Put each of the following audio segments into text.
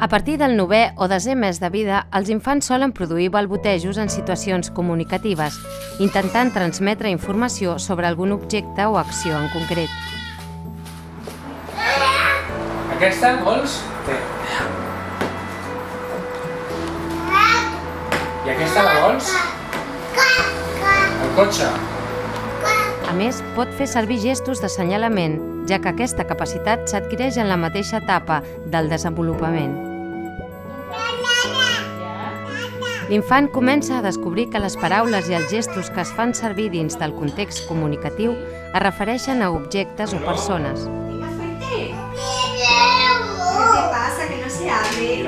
A partir del 9è o 10è mes de vida, els infants solen produir balbotejos en situacions comunicatives, intentant transmetre informació sobre algun objecte o acció en concret. Aquesta, vols? Té. I aquesta la vols? El cotxe. A més, pot fer servir gestos d'assenyalament, ja que aquesta capacitat s'adquireix en la mateixa etapa del desenvolupament. L'infant comença a descobrir que les paraules i els gestos que es fan servir dins del context comunicatiu es refereixen a objectes o persones. ¿Qué te pasa? Que no se abre.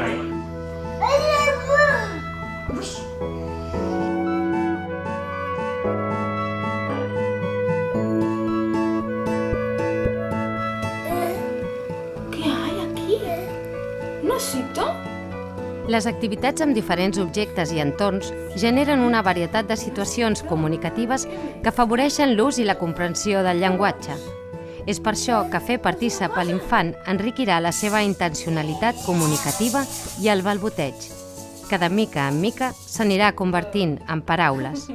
¿Qué hay aquí? ¿Un osito? Les activitats amb diferents objectes i entorns generen una varietat de situacions comunicatives que afavoreixen l'ús i la comprensió del llenguatge. És per això que fer partícip a l'infant enriquirà la seva intencionalitat comunicativa i el balboteig, que de mica en mica s'anirà convertint en paraules.